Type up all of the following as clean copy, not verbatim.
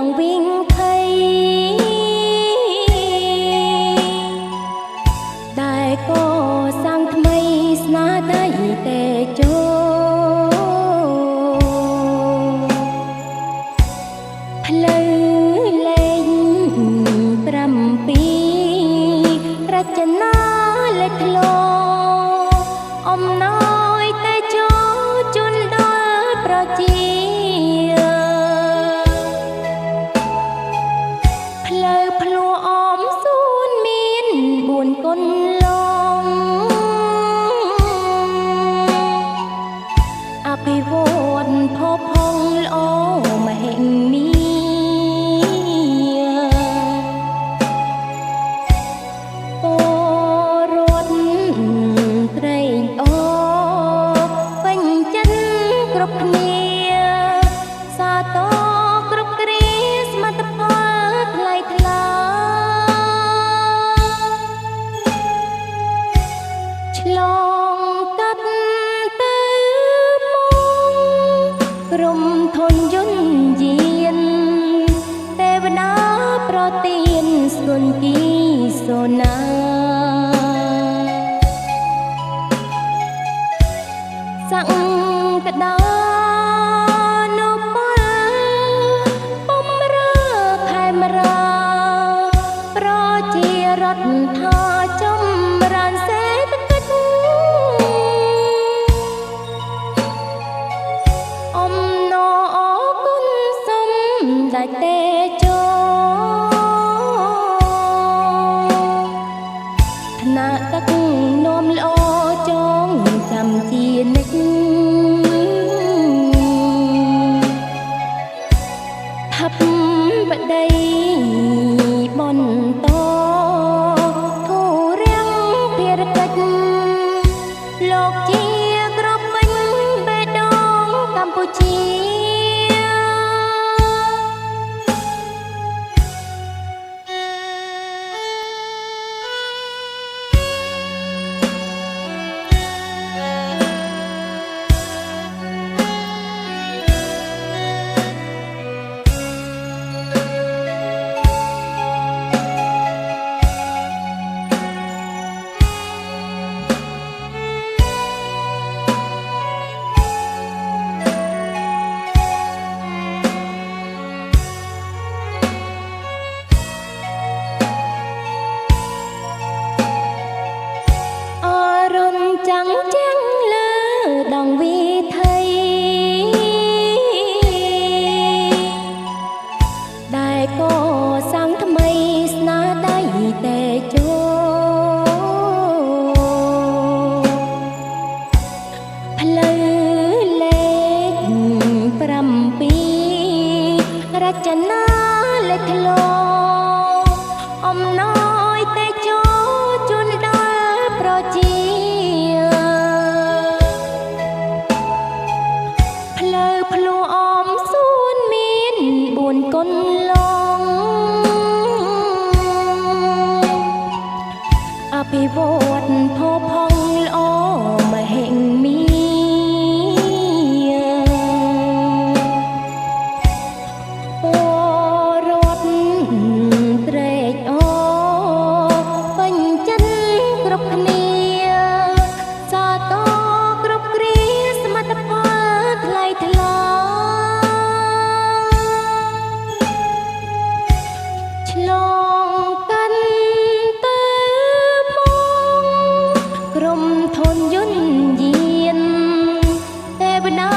ងវិញភ័យតែក៏សាំងថ្មីស្នាដៃតែចូលផ្លូវលេង7រចនាលេចធ្លោអំណោយតែចូលជូនដល់ប្រជាផ្លូវភ្លួអមសួនមាន4គុណឡងអភិវឌ្ឍផុសផុងល្អមហិមាឆ្លងកាត់ទៅមកក្រុមធនយន្តយានទេវតាប្រទានស្គនគីសូណាសង្កដានុពលបំរើខេមរាប្រជារដ្ឋាចម្រើនសេដ្ឋកិច្ចអំណរអគុណសូមដាច់តេជោឋានៈទឹកនាំល្អចងចាំជានិច្ចថប់បដីបន្តធូរាំងភារកិច្ចលោកជាក្របពេញបេះដូងកម្ពុជាចាំងចាំងលើដងវិថីដែលក៏សាំងថ្មីស្នាដៃតែចូលផ្លូវលេខ7រចនាលេចធ្លោអំណោយតែចូលជូនដល់ប្រជាភ្លួអមសួនមាន4គុណឡងអភិវឌ្ឍផុសផុងល្អមហិមាពលរដ្ឋត្រេកអរពេញចិត្តគ្រប់គ្នាសាទរគ្រប់គ្រាសមិទ្ធផលថ្លៃថ្លាឆ្លងកាន់ទៅមកក្រុមធនយន្តយានទេវតា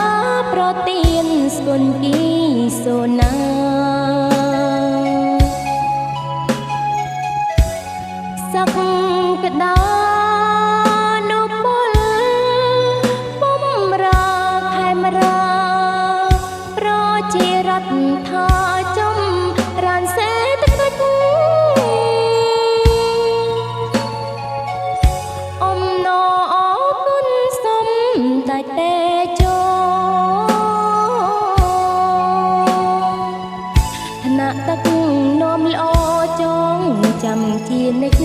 ប្រទានស្គនគីសូណាសង្កដានុពលបំរើខេមរាប្រជារដ្ឋាចម្រើនសេដ្ឋកិច្ចអំណរអគុណសូមដាច់តេជោឋានៈទឹកនាំល្អចងចាំជានិច្ច